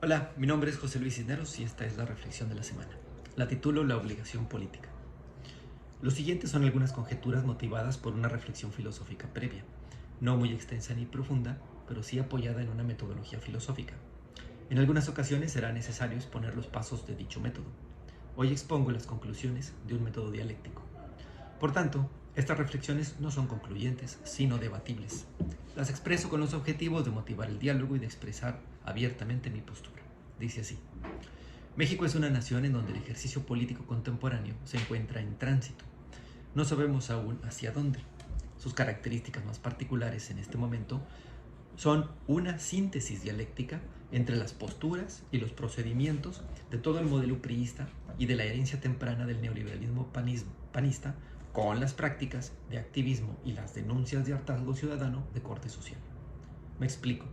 Hola, mi nombre es José Luis Cisneros y esta es la reflexión de la semana. La titulo La obligación política. Lo siguiente son algunas conjeturas motivadas por una reflexión filosófica previa, no muy extensa ni profunda, pero sí apoyada en una metodología filosófica. En algunas ocasiones será necesario exponer los pasos de dicho método. Hoy expongo las conclusiones de un método dialéctico. Por tanto, estas reflexiones no son concluyentes, sino debatibles. Las expreso con los objetivos de motivar el diálogo y de expresar abiertamente mi postura. Dice así: México es una nación en donde el ejercicio político contemporáneo se encuentra en tránsito. No sabemos aún hacia dónde. Sus características más particulares en este momento son una síntesis dialéctica entre las posturas y los procedimientos de todo el modelo priista y de la herencia temprana del neoliberalismo panista con las prácticas de activismo y las denuncias de hartazgo ciudadano de corte social. Me explico.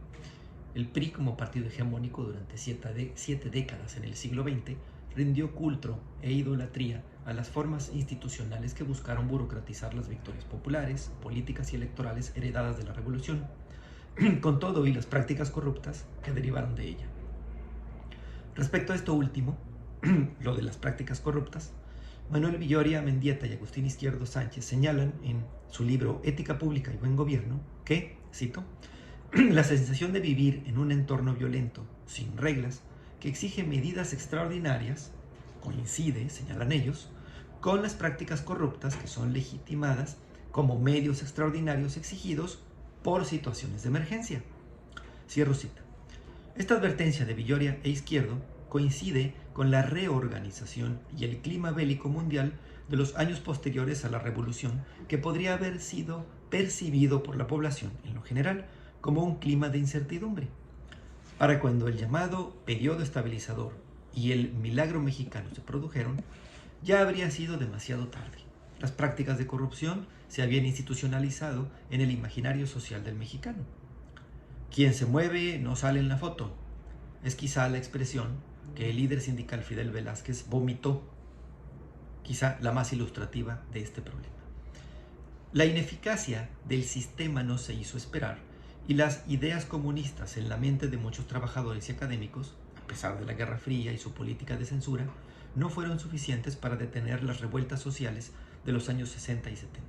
El PRI, como partido hegemónico durante 7 décadas en el siglo XX, rindió culto e idolatría a las formas institucionales que buscaron burocratizar las victorias populares, políticas y electorales heredadas de la revolución, con todo y las prácticas corruptas que derivaron de ella. Respecto a esto último, lo de las prácticas corruptas, Manuel Villoria Mendieta y Agustín Izquierdo Sánchez señalan en su libro Ética Pública y Buen Gobierno que, cito, la sensación de vivir en un entorno violento, sin reglas, que exige medidas extraordinarias, coincide, señalan ellos, con las prácticas corruptas que son legitimadas como medios extraordinarios exigidos por situaciones de emergencia. Cierro cita. Esta advertencia de Villoria e Izquierdo coincide con la reorganización y el clima bélico mundial de los años posteriores a la revolución, que podría haber sido percibido por la población en lo general como un clima de incertidumbre. Para cuando el llamado periodo estabilizador y el milagro mexicano se produjeron, ya habría sido demasiado tarde. Las prácticas de corrupción se habían institucionalizado en el imaginario social del mexicano. Quien se mueve no sale en la foto. Es quizá la expresión que el líder sindical Fidel Velázquez vomitó, quizá la más ilustrativa de este problema. La ineficacia del sistema no se hizo esperar y las ideas comunistas en la mente de muchos trabajadores y académicos, a pesar de la Guerra Fría y su política de censura, no fueron suficientes para detener las revueltas sociales de los años 60 y 70.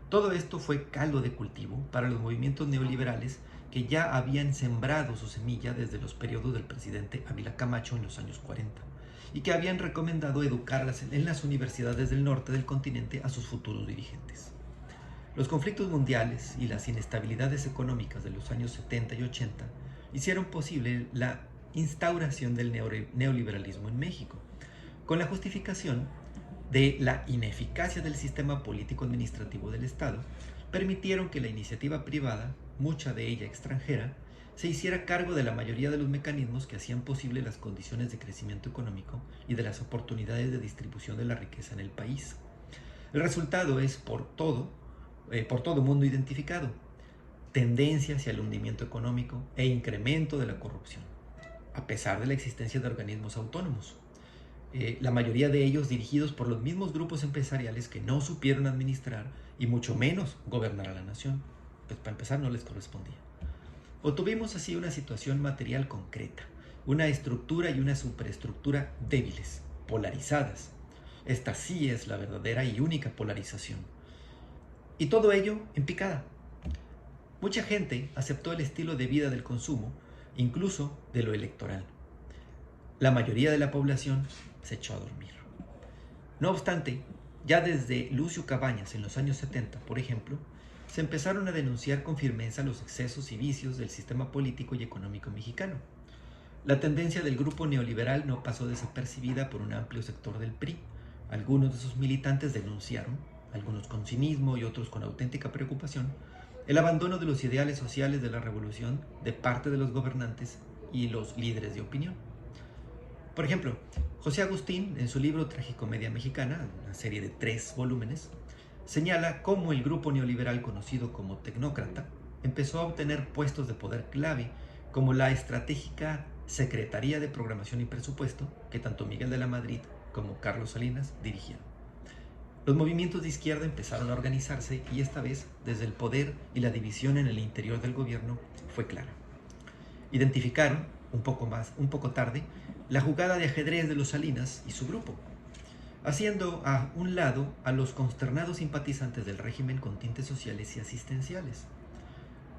Todo esto fue caldo de cultivo para los movimientos neoliberales que ya habían sembrado su semilla desde los periodos del presidente Ávila Camacho en los años 40 y que habían recomendado educarlas en las universidades del norte del continente a sus futuros dirigentes. Los conflictos mundiales y las inestabilidades económicas de los años 70 y 80 hicieron posible la instauración del neoliberalismo en México, con la justificación de la ineficacia del sistema político-administrativo del Estado, permitieron que la iniciativa privada, mucha de ella extranjera, se hiciera cargo de la mayoría de los mecanismos que hacían posible las condiciones de crecimiento económico y de las oportunidades de distribución de la riqueza en el país. El resultado es por todo mundo identificado: tendencia hacia el hundimiento económico e incremento de la corrupción, a pesar de la existencia de organismos autónomos. La mayoría de ellos dirigidos por los mismos grupos empresariales que no supieron administrar y mucho menos gobernar a la nación. Pues para empezar no les correspondía. Obtuvimos así una situación material concreta, una estructura y una superestructura débiles, polarizadas. Esta sí es la verdadera y única polarización. Y todo ello en picada. Mucha gente aceptó el estilo de vida del consumo, incluso de lo electoral. La mayoría de la población se echó a dormir. No obstante, ya desde Lucio Cabañas en los años 70, por ejemplo, se empezaron a denunciar con firmeza los excesos y vicios del sistema político y económico mexicano. La tendencia del grupo neoliberal no pasó desapercibida por un amplio sector del PRI. Algunos de sus militantes denunciaron, algunos con cinismo y otros con auténtica preocupación, el abandono de los ideales sociales de la revolución de parte de los gobernantes y los líderes de opinión. Por ejemplo, José Agustín, en su libro Tragicomedia Mexicana, una serie de 3 volúmenes, señala cómo el grupo neoliberal conocido como tecnócrata empezó a obtener puestos de poder clave, como la estratégica Secretaría de Programación y Presupuesto, que tanto Miguel de la Madrid como Carlos Salinas dirigieron. Los movimientos de izquierda empezaron a organizarse y esta vez, desde el poder y la división en el interior del gobierno, fue clara. Identificaron un poco tarde, la jugada de ajedrez de los Salinas y su grupo, haciendo a un lado a los consternados simpatizantes del régimen con tintes sociales y asistenciales.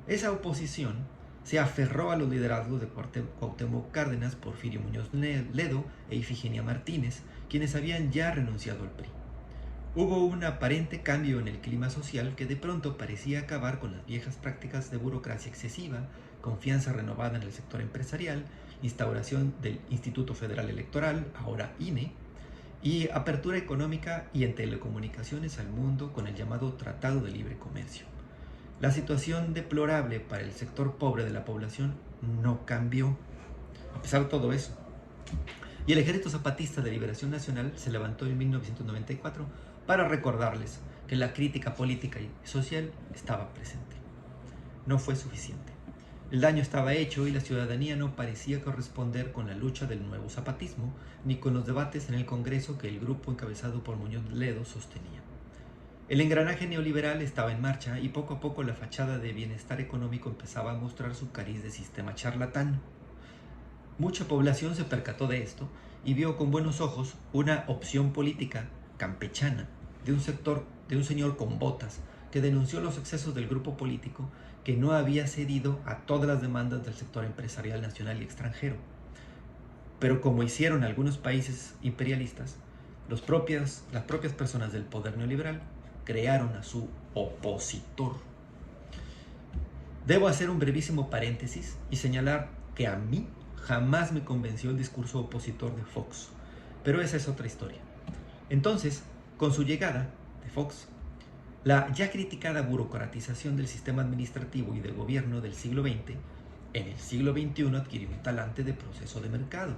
Esa oposición se aferró a los liderazgos de Cuauhtémoc Cárdenas, Porfirio Muñoz Ledo e Ifigenia Martínez, quienes habían ya renunciado al PRI. Hubo un aparente cambio en el clima social que de pronto parecía acabar con las viejas prácticas de burocracia excesiva, confianza renovada en el sector empresarial, instauración del Instituto Federal Electoral, ahora INE, y apertura económica y en telecomunicaciones al mundo con el llamado Tratado de Libre Comercio. La situación deplorable para el sector pobre de la población no cambió, a pesar de todo eso. Y el Ejército Zapatista de Liberación Nacional se levantó en 1994 para recordarles que la crítica política y social estaba presente. No fue suficiente. El daño estaba hecho y la ciudadanía no parecía corresponder con la lucha del nuevo zapatismo ni con los debates en el Congreso que el grupo encabezado por Muñoz Ledo sostenía. El engranaje neoliberal estaba en marcha y poco a poco la fachada de bienestar económico empezaba a mostrar su cariz de sistema charlatán. Mucha población se percató de esto y vio con buenos ojos una opción política campechana de un señor con botas que denunció los excesos del grupo político que no había cedido a todas las demandas del sector empresarial nacional y extranjero. Pero como hicieron algunos países imperialistas, las propias personas del poder neoliberal crearon a su opositor. Debo hacer un brevísimo paréntesis y señalar que a mí jamás me convenció el discurso opositor de Fox, pero esa es otra historia. Entonces, con su llegada de Fox, la ya criticada burocratización del sistema administrativo y de gobierno del siglo XX, en el siglo XXI adquirió un talante de proceso de mercado,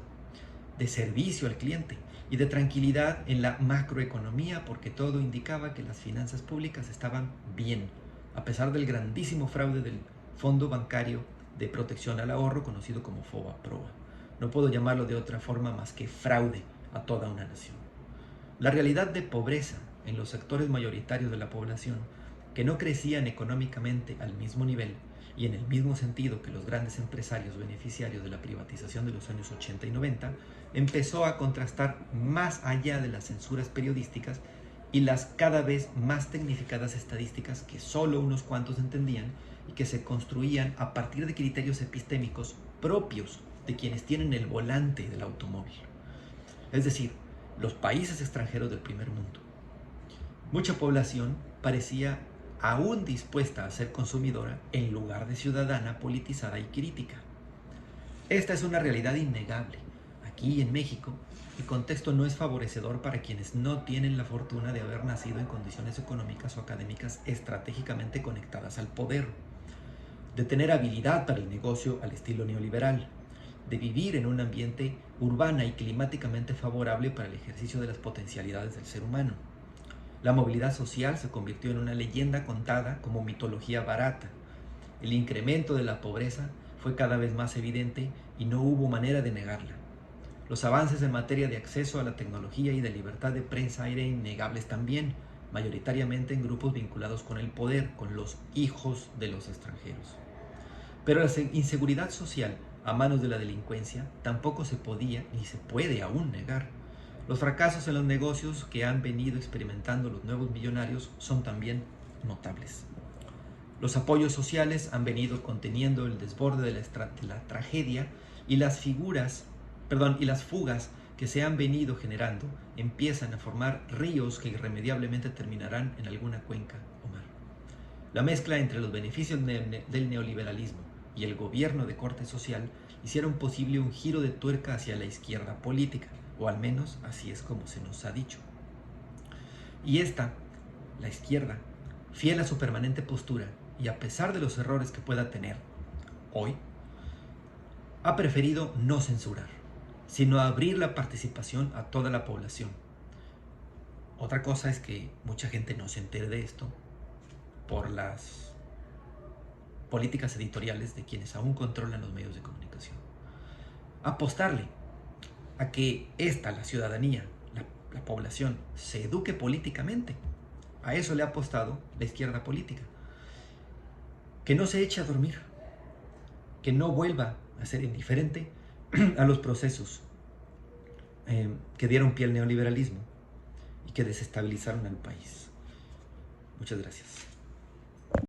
de servicio al cliente y de tranquilidad en la macroeconomía, porque todo indicaba que las finanzas públicas estaban bien, a pesar del grandísimo fraude del Fondo Bancario de Protección al Ahorro, conocido como FOBAPROA. No puedo llamarlo de otra forma más que fraude a toda una nación. La realidad de pobreza en los sectores mayoritarios de la población, que no crecían económicamente al mismo nivel y en el mismo sentido que los grandes empresarios beneficiarios de la privatización de los años 80 y 90, empezó a contrastar más allá de las censuras periodísticas y las cada vez más tecnificadas estadísticas que solo unos cuantos entendían y que se construían a partir de criterios epistémicos propios de quienes tienen el volante del automóvil, es decir, los países extranjeros del primer mundo. Mucha población parecía aún dispuesta a ser consumidora en lugar de ciudadana politizada y crítica. Esta es una realidad innegable. Aquí en México, el contexto no es favorecedor para quienes no tienen la fortuna de haber nacido en condiciones económicas o académicas estratégicamente conectadas al poder, de tener habilidad para el negocio al estilo neoliberal, de vivir en un ambiente urbana y climáticamente favorable para el ejercicio de las potencialidades del ser humano. La movilidad social se convirtió en una leyenda contada como mitología barata. El incremento de la pobreza fue cada vez más evidente y no hubo manera de negarla. Los avances en materia de acceso a la tecnología y de libertad de prensa eran innegables también, mayoritariamente en grupos vinculados con el poder, con los hijos de los extranjeros. Pero la inseguridad social a manos de la delincuencia tampoco se podía ni se puede aún negar. Los fracasos en los negocios que han venido experimentando los nuevos millonarios son también notables. Los apoyos sociales han venido conteniendo el desborde de la tragedia y las fugas que se han venido generando empiezan a formar ríos que irremediablemente terminarán en alguna cuenca o mar. La mezcla entre los beneficios del neoliberalismo y el gobierno de corte social hicieron posible un giro de tuerca hacia la izquierda política, o al menos así es como se nos ha dicho. Y esta, la izquierda, fiel a su permanente postura y a pesar de los errores que pueda tener hoy, ha preferido no censurar, sino abrir la participación a toda la población. Otra cosa es que mucha gente no se entere de esto por las políticas editoriales de quienes aún controlan los medios de comunicación. Apostarle a que la ciudadanía, la población, se eduque políticamente. A eso le ha apostado la izquierda política. Que no se eche a dormir, que no vuelva a ser indiferente a los procesos que dieron pie al neoliberalismo y que desestabilizaron al país. Muchas gracias.